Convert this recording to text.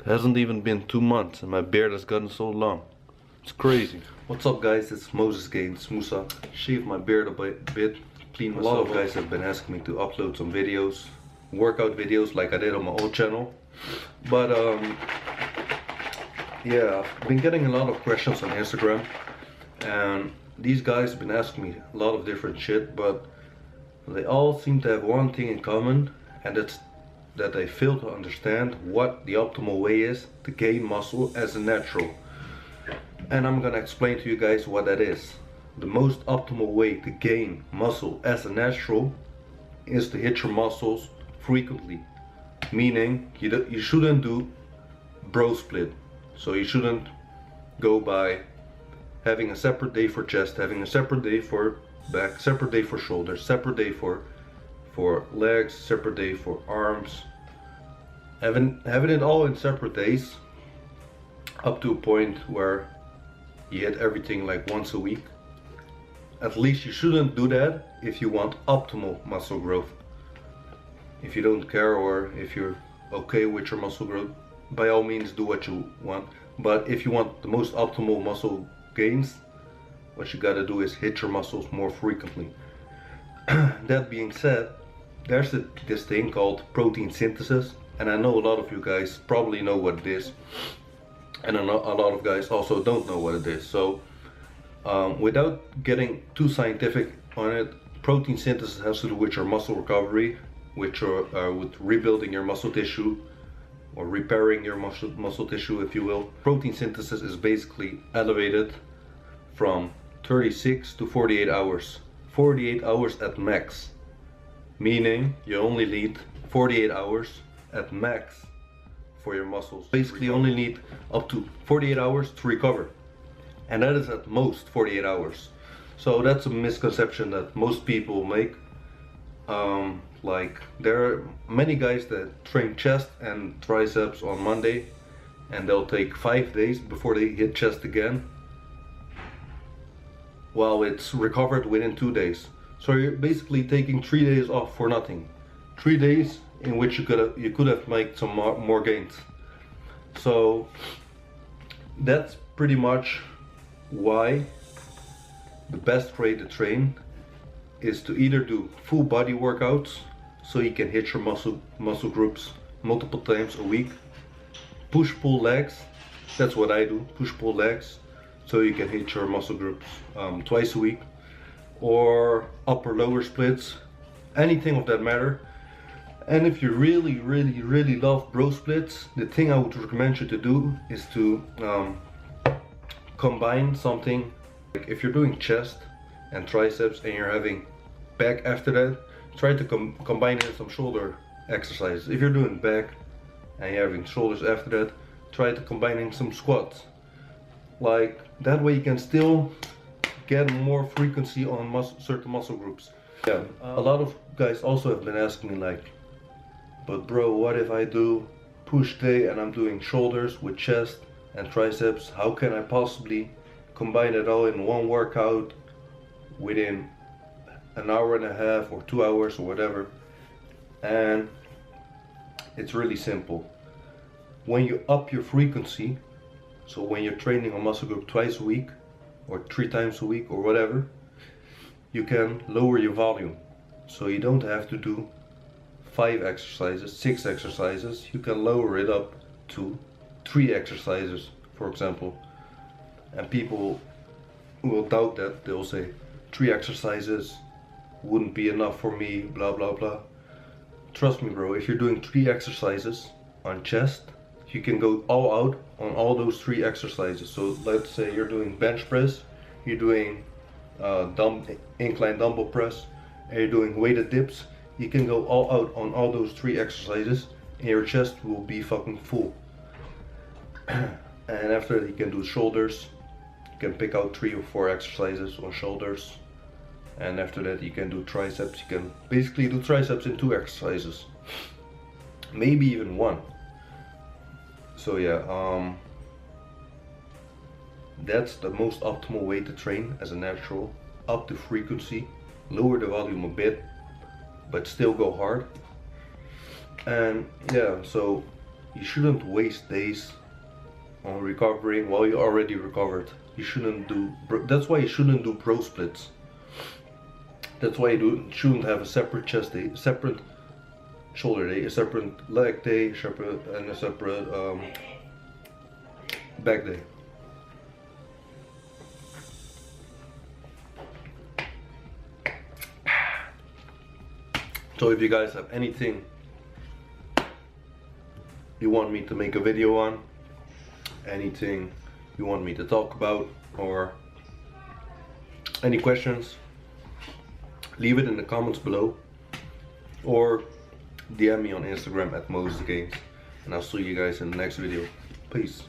Hasn't even been 2 months and my beard has gotten so long. It's crazy. What's up guys, it's Moses Gaines, Musa. Shaved my beard a bit, cleaned myself. A lot of guys have been asking me to upload some videos, workout videos like I did on my old channel. But yeah, I've been getting a lot of questions on Instagram. And these guys have been asking me a lot of different shit, but they all seem to have one thing in common, and it's that they fail to understand what the optimal way is to gain muscle as a natural. And I'm gonna explain to you guys what that is. The most optimal way to gain muscle as a natural is to hit your muscles frequently. Meaning you shouldn't do bro split. So you shouldn't go by having a separate day for chest, having a separate day for back, separate day for shoulders, separate day for legs, separate day for arms. Having it all in separate days up to a point where you hit everything like once a week. At least you shouldn't do that if you want optimal muscle growth. If you don't care, or if you're okay with your muscle growth, by all means do what you want. But if you want the most optimal muscle gains, what you gotta do is hit your muscles more frequently. That being said, there's this thing called protein synthesis, and I know a lot of you guys probably know what it is, and a lot of guys also don't know what it is. So without getting too scientific on it, protein synthesis has to do with your muscle recovery, with rebuilding your muscle tissue, or repairing your muscle tissue, if you will. Protein synthesis is basically elevated from 36 to 48 hours. 48 hours at max. Meaning you only need 48 hours at max for your muscles. Basically you only need up to 48 hours to recover. And that is at most 48 hours. So that's a misconception that most people make. Like there are many guys that train chest and triceps on Monday, and they'll take 5 days before they hit chest again, while it's recovered within 2 days. So you're basically taking 3 days off for nothing. 3 days in which you could have made some more gains. So that's pretty much why the best way to train is to either do full body workouts, so you can hit your muscle groups multiple times a week. Push-pull legs, that's what I do, push-pull legs, so you can hit your muscle groups twice a week. Or upper-lower splits, anything of that matter. And if you really love bro splits, the thing I would recommend you to do is to combine something. Like if you're doing chest and triceps and you're having back after that, try to combine it in some shoulder exercises. If you're doing back and you're having shoulders after that, try to combine in some squats. Like that way you can still get more frequency on certain muscle groups. Yeah, a lot of guys also have been asking me like, but bro, what if I do push day and I'm doing shoulders with chest and triceps? How can I possibly combine it all in one workout within an hour and a half or 2 hours or whatever? And it's really simple. When you up your frequency, so when you're training a muscle group twice a week or 3 times a week or whatever, you can lower your volume. So you don't have to do 5 exercises, 6 exercises. You can lower it up to 3 exercises, for example. And people will doubt that. They'll say 3 exercises wouldn't be enough for me, blah blah blah. Trust me bro, if you're doing 3 exercises on chest, you can go all out on all those 3 exercises. So let's say you're doing bench press, you're doing incline dumbbell press, and you're doing weighted dips. You can go all out on all those 3 exercises and your chest will be fucking full. And after that you can do shoulders. You can pick out 3 or 4 exercises on shoulders. And after that you can do triceps. You can basically do triceps in 2 exercises. Maybe even 1. So yeah, that's the most optimal way to train as a natural. Up the frequency, lower the volume a bit, but still go hard. And yeah, so you shouldn't waste days on recovering while you already recovered. You shouldn't do, that's why you shouldn't do pro splits. That's why you shouldn't have a separate chest day, separate shoulder day, a separate leg day, and a separate back day. So if you guys have anything you want me to make a video on, anything you want me to talk about, or any questions, leave it in the comments below, or DM me on Instagram at MosesGames, and I'll see you guys in the next video. Peace.